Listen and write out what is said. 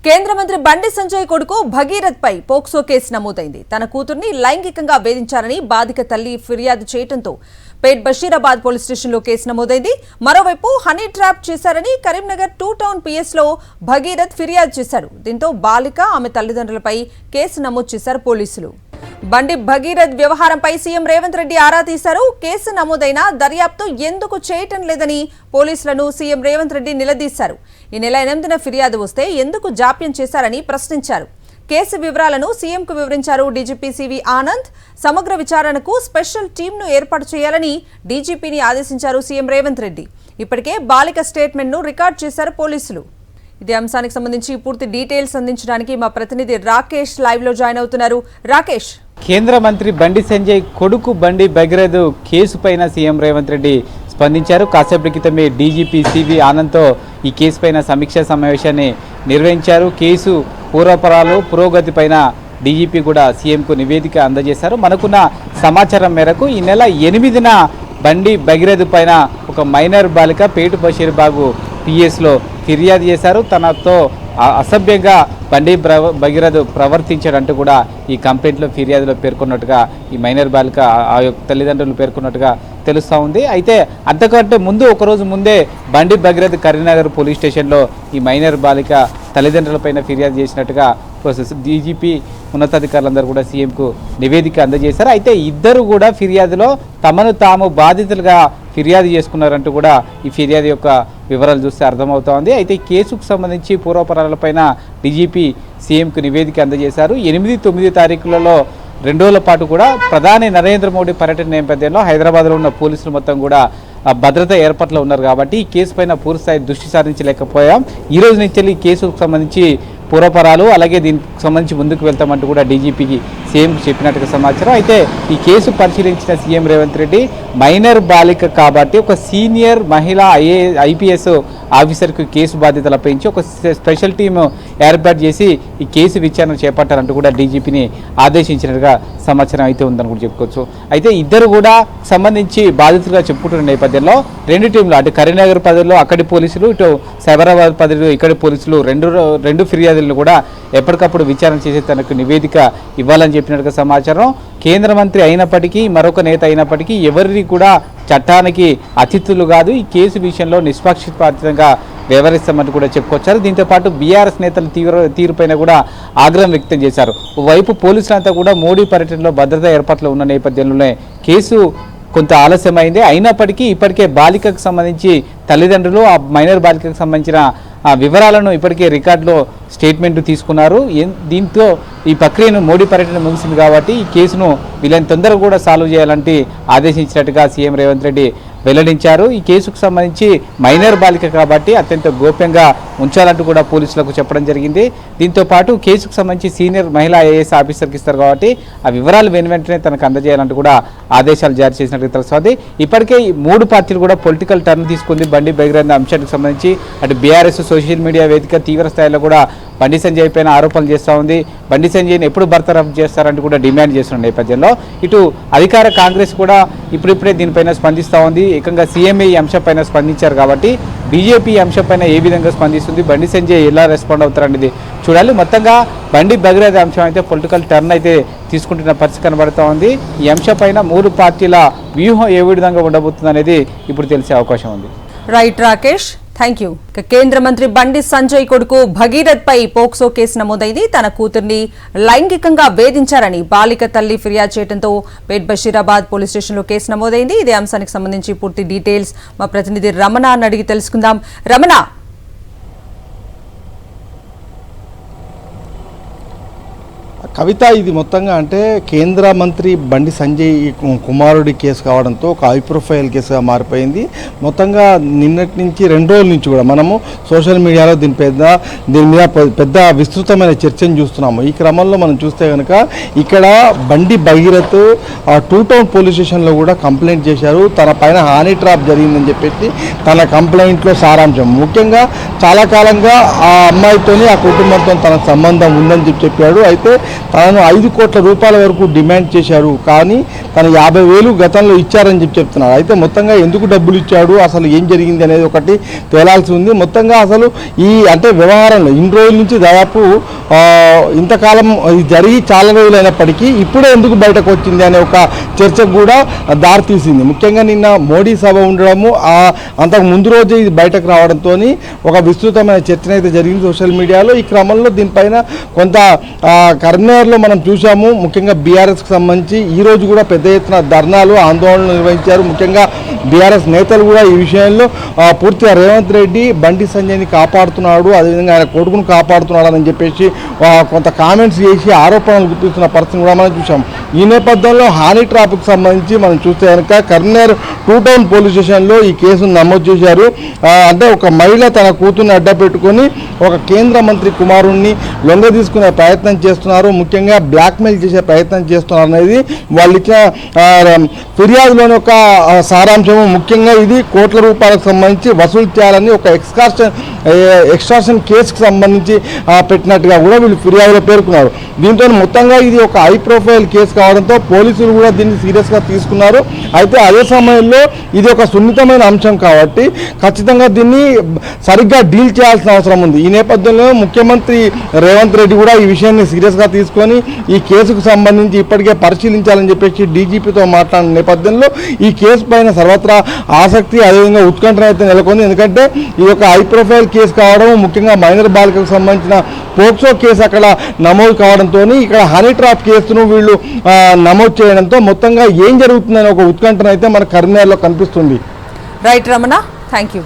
కేంద్ర మంత్రి బండి సంజయ్ కొడుకు భగీరథ్ పై పోక్సో కేసు నమోదైంది. తన కూతుర్ని లైంగికంగా వేధించారని బాధిత తల్లి ఫిర్యాదు చేయడంతో పేట్ బషీరాబాద్ పోలీస్ స్టేషన్లో కేసు నమోదైంది. మరోవైపు హనీ ట్రాప్ చేశారని కరీంనగర్ 2 టౌన్ పిఎస్లో భగీరథ్ ఫిర్యాదు చేశారు. దీంతో బాలిక ఆమె తల్లిదండ్రులపై కేసు నమోదు చేశారు పోలీసులు. బండి భగీరథ్ వ్యవహారంపై సీఎం రేవంత్ రెడ్డి ఆరా తీశారు. కేసు నమోదైనా దర్యాప్తు ఎందుకు చేయటం లేదని పోలీసులను సీఎం రేవంత్ రెడ్డి నిలదీశారు. ఈ నెల 8న ఫిర్యాదు వస్తే ఎందుకు జాప్యం చేశారని ప్రశ్నించారు. కేసు వివరాలను సీఎంకు వివరించారు డీజీపీ సివి ఆనంద్. సమగ్ర విచారణకు స్పెషల్ టీంను ఏర్పాటు చేయాలని డీజీపీని ఆదేశించారు సీఎం రేవంత్ రెడ్డి. ఇప్పటికే బాలిక స్టేట్మెంట్ను రికార్డు చేశారు పోలీసులు. ఇదే అంశానికి సంబంధించి పూర్తి డీటెయిల్స్ అందించడానికి మా ప్రతినిధి రాకేష్ లైవ్ లో జాయిన్ అవుతున్నారు. రాకేష్, కేంద్ర మంత్రి బండి సంజయ్ కొడుకు బండి భగీరథ్ కేసు పైన సీఎం రేవంత్ రెడ్డి స్పందించారు. కాసేపటి క్రితమే డీజీపీ సివి ఆనంద్తో ఈ కేసు పైన సమీక్షా సమావేశాన్ని నిర్వహించారు. కేసు పూర్వపరాలు పురోగతి పైన డీజీపీ కూడా సీఎంకు నివేదిక అందజేశారు. మనకున్న సమాచారం మేరకు ఈ నెల 8న బండి భగీరథ్ పైన ఒక మైనర్ బాలిక పేటు బషీర్బాగు పిఎస్లో ఫిర్యాదు చేశారు. తనతో అసభ్యంగా బండి భగీరథ్ ప్రవర్తించాడంటూ కూడా ఈ కంప్లైంట్లో ఫిర్యాదులో పేర్కొన్నట్టుగా ఈ మైనర్ బాలిక ఆ యొక్క తల్లిదండ్రులు పేర్కొన్నట్టుగా తెలుస్తూ ఉంది. అయితే అంతకంటే ముందు ఒకరోజు ముందే బండి భగీరథ్ కరీంనగర్ పోలీస్ స్టేషన్లో ఈ మైనర్ బాలిక తల్లిదండ్రులపైన ఫిర్యాదు చేసినట్టుగా డీజీపీ ఉన్నతాధికారులందరూ కూడా సీఎంకు నివేదిక అందజేశారు. అయితే ఇద్దరు కూడా ఫిర్యాదులో తమను తాము బాధితులుగా ఫిర్యాదు చేసుకున్నారంటూ కూడా ఈ ఫిర్యాదు యొక్క వివరాలు చూస్తే అర్థమవుతోంది. అయితే ఈ కేసుకు సంబంధించి పూర్వపరాలపైన డీజీపీ సీఎంకు నివేదిక అందజేశారు. 8, 9 తారీఖులలో 2 రోజుల పాటు కూడా ప్రధాని నరేంద్ర మోడీ పర్యటన నేపథ్యంలో హైదరాబాద్లో ఉన్న పోలీసులు మొత్తం కూడా భద్రత ఏర్పాట్లో ఉన్నారు కాబట్టి ఈ కేసు పైన పూర్తిస్థాయి దృష్టి సారించలేకపోయాం. ఈ రోజు నుంచి ఈ కేసుకు సంబంధించి పూర్వపరాలు అలాగే దీనికి సంబంధించి ముందుకు వెళ్తామంటూ కూడా డీజీపీకి సీఎంకు చెప్పినట్టుగా సమాచారం. అయితే ఈ కేసు పరిశీలించిన సీఎం రేవంత్ రెడ్డి మైనర్ బాలిక కాబట్టి ఒక సీనియర్ మహిళా ఐపీఎస్ ఆఫీసర్కు కేసు బాధ్యతలు అప్పగించి ఒక స్పెషల్ టీము ఏర్పాటు చేసి ఈ కేసు విచారణ చేపట్టారంటూ కూడా డీజీపీని ఆదేశించినట్టుగా సమాచారం అయితే ఉందని కూడా చెప్పుకోవచ్చు. అయితే ఇద్దరు కూడా సంబంధించి బాధితులుగా చెప్పుకుంటున్న నేపథ్యంలో 2 టీంలు అటు కరీంనగర్ పరిధిలో అక్కడి పోలీసులు ఇటు సైబరాబాద్ పరిధిలో ఇక్కడి పోలీసులు రెండు ఫిర్యాదులను కూడా ఎప్పటికప్పుడు విచారణ చేసి తనకు నివేదిక ఇవ్వాలని చెప్పినట్టుగా సమాచారం. కేంద్ర మంత్రి అయినప్పటికీ మరొక నేత అయినప్పటికీ ఎవరిని కూడా చట్టానికి అతిథులు కాదు, ఈ కేసు విషయంలో నిష్పక్షపాతంగా వ్యవహరిస్తామని కూడా చెప్పుకొచ్చారు. దీంతోపాటు బీఆర్ఎస్ నేతల తీరుపైన కూడా ఆగ్రహం వ్యక్తం చేశారు. ఓవైపు పోలీసులంతా కూడా మోడీ పర్యటనలో భద్రతా ఏర్పాట్లు ఉన్న నేపథ్యంలోనే కేసు కొంత ఆలస్యమైంది. అయినప్పటికీ ఇప్పటికే బాలికకు సంబంధించి తల్లిదండ్రులు ఆ మైనర్ బాలికకు సంబంధించిన వివరాలను ఇప్పటికే రికార్డులో స్టేట్మెంట్ తీసుకున్నారు. దీంతో ఈ ప్రక్రియను మోడీ పర్యటన ముగిసింది కాబట్టి ఈ కేసును వీళ్ళని తొందరగా కూడా సాల్వ్ చేయాలంటే ఆదేశించినట్టుగా సీఎం రేవంత్ రెడ్డి వెల్లడించారు. ఈ కేసుకు సంబంధించి మైనర్ బాలిక కాబట్టి అత్యంత గోప్యంగా ఉంచాలంటూ కూడా పోలీసులకు చెప్పడం జరిగింది. దీంతో పాటు కేసుకు సంబంధించి సీనియర్ మహిళా ఐఏఎస్ ఆఫీసర్కి ఇస్తారు కాబట్టి ఆ వివరాలు వెంటనే తనకు అందజేయాలంటూ కూడా ఆదేశాలు జారీ చేసినట్టు తెలుస్తుంది. ఇప్పటికే ఈ 3 పార్టీలు కూడా పొలిటికల్ టర్న్ తీసుకుంది. బండి భగీరథ్ అంశానికి సంబంధించి అటు బీఆర్ఎస్ సోషల్ మీడియా వేదిక తీవ్ర స్థాయిలో కూడా బండి సంజయ్ పైన ఆరోపణలు చేస్తూ ఉంది. బండి సంజయ్ని ఎప్పుడు బర్తరఫ్ చేస్తారంటూ కూడా డిమాండ్ చేస్తున్న నేపథ్యంలో ఇటు అధికార కాంగ్రెస్ కూడా ఇప్పుడిప్పుడే దీనిపైన స్పందిస్తూ ఉంది. ఏకంగా సీఎంఏ ఈ అంశంపైన స్పందించారు కాబట్టి బీజేపీ అంశంపైన ఏ విధంగా స్పందిస్తుంది, బండి సంజయ్ ఎలా రెస్పాండ్ అవుతారనేది చూడాలి. మొత్తంగా బండి భగీరథ్ అంశం అయితే పొలిటికల్ టర్న్ అయితే తీసుకుంటున్న పరిస్థితి కనబడుతూ ఉంది. ఈ అంశంపైన 3 పార్టీల వ్యూహం ఏ విధంగా ఉండబోతుంది అనేది ఇప్పుడు తెలిసే అవకాశం ఉంది. Right Rakesh, thank you. కేంద్ర మంత్రి బండి సంజయ్ కొడుకు భగీరథ్ పై పోక్సో కేసు నమోదైంది. తన కూతుర్ని లైంగికంగా వేధించారని బాలిక తల్లి ఫిర్యాదు చేయడంతో పేట్ బషీరాబాద్ పోలీస్ స్టేషన్లో కేసు నమోదైంది. ఇదే అంశానికి సంబంధించి పూర్తి డీటెయిల్స్ మా ప్రతినిధి రమణ అడిగి తెలుసుకుందాం. రమణ, కవిత, ఇది మొత్తంగా అంటే కేంద్ర మంత్రి బండి సంజయ్ కుమారుడి కేసు కావడంతో ఒక హై ప్రొఫైల్ కేసుగా మారిపోయింది. మొత్తంగా నిన్నటి నుంచి 2 రోజుల నుంచి కూడా మనము సోషల్ మీడియాలో దీని మీద పెద్ద విస్తృతమైన చర్చను చూస్తున్నాము. ఈ క్రమంలో మనం చూస్తే కనుక ఇక్కడ బండి భగీరథ్ 2 టౌన్ పోలీస్ స్టేషన్లో కూడా కంప్లైంట్ చేశారు. తన పైన హానీ ట్రాప్ జరిగిందని చెప్పేసి తన కంప్లైంట్లో సారాంశం. ముఖ్యంగా చాలా కాలంగా ఆ అమ్మాయితోని ఆ కుటుంబంతో తనకు సంబంధం ఉందని చెప్పాడు. అయితే తనను 5 కోట్ల రూపాయల వరకు డిమాండ్ చేశారు. కానీ తను 50,000 గతంలో ఇచ్చారని చెప్తున్నారు. అయితే మొత్తంగా ఎందుకు డబ్బులు ఇచ్చాడు, అసలు ఏం జరిగింది అనేది ఒకటి తేలాల్సి ఉంది. మొత్తంగా అసలు ఈ అంటే వ్యవహారంలో ఇన్ని రోజుల నుంచి దాదాపు ఇంతకాలం ఇది జరిగి చాలా రోజులు అయినప్పటికీ ఇప్పుడే ఎందుకు బయటకు వచ్చింది అనే ఒక చర్చకు కూడా దారితీసింది. ముఖ్యంగా నిన్న మోడీ సభ ఉండడము, అంతకు ముందు రోజే ఇది బయటకు రావడంతో ఒక విస్తృతమైన చర్చ అయితే జరిగింది సోషల్ మీడియాలో. ఈ క్రమంలో దీనిపైన కొంత కరీంనగర్లో మనం చూసాము. ముఖ్యంగా బీఆర్ఎస్కి సంబంధించి ఈరోజు కూడా పెద్ద ఎత్తున ధర్నాలు, ఆందోళనలు నిర్వహించారు. ముఖ్యంగా బీఆర్ఎస్ నేతలు కూడా ఈ విషయంలో పూర్తిగా రేవంత్ రెడ్డి బండి సంజయ్ని కాపాడుతున్నాడు, అదేవిధంగా ఆయన కొడుకును కాపాడుతున్నాడు అని చెప్పేసి కొంత కామెంట్స్ చేసి ఆరోపణలు గుర్తిస్తున్న పరిస్థితిని కూడా మనం చూసాం. ఈ నేపథ్యంలో హానీ ట్రాప్కి సంబంధించి మనం చూస్తే కనుక కరీంనగర్ 2 టౌన్ పోలీస్ స్టేషన్లో ఈ కేసును నమోదు చేశారు. అంటే ఒక మహిళ తన కూతుర్ని అడ్డ పెట్టుకొని ఒక కేంద్ర మంత్రి కుమారుణ్ణి లొంగ తీసుకునే ప్రయత్నం చేస్తున్నారు, ముఖ్యంగా బ్లాక్మెయిల్ చేసే ప్రయత్నం చేస్తున్నారు అనేది వాళ్ళు ఇచ్చిన ఫిర్యాదులోని ఒక సారాంశము. ముఖ్యంగా ఇది కోట్ల రూపాయలకు సంబంధించి వసూలు చేయాలని ఒక ఎక్స్ట్రాక్షన్ కేసుకు సంబంధించి పెట్టినట్టుగా కూడా వీళ్ళు ఫిర్యాదులో పేర్కొన్నారు. దీంతో మొత్తంగా ఇది ఒక హై ప్రొఫైల్ కేసు కావడంతో పోలీసులు కూడా దీన్ని సీరియస్గా తీసుకున్నారు. అయితే అదే సమయంలో ఇది ఒక సున్నితమైన అంశం కాబట్టి ఖచ్చితంగా దీన్ని సరిగ్గా డీల్ చేయాల్సిన అవసరం ఉంది. ఈ నేపథ్యంలో ముఖ్యమంత్రి రేవంత్ రెడ్డి కూడా ఈ విషయాన్ని సీరియస్గా తీసుకొని ఈ కేసుకు సంబంధించి ఇప్పటికే పరిశీలించాలని చెప్పేసి డీజీపీతో మాట్లాడిన నేపథ్యంలో ఈ కేసు పైన సర్వత్రా ఆసక్తి, అదేవిధంగా ఉత్కంఠ అయితే నెలకొంది. ఎందుకంటే ఇది ఒక హై ప్రొఫైల్ కేసు కావడం, ముఖ్యంగా మైనర్ బాలికలకు సంబంధించిన పోక్సో కేసు అక్కడ నమోదు కావడంతో ఇక్కడ హనీ ట్రాప్ కేసును వీళ్ళు నమోదు చేయడంతో మొత్తంగా ఏం జరుగుతుందని ఒక ఉత్కంఠన అయితే మన కరీంనగర్లో కనిపిస్తుంది. Right Ramana, thank you.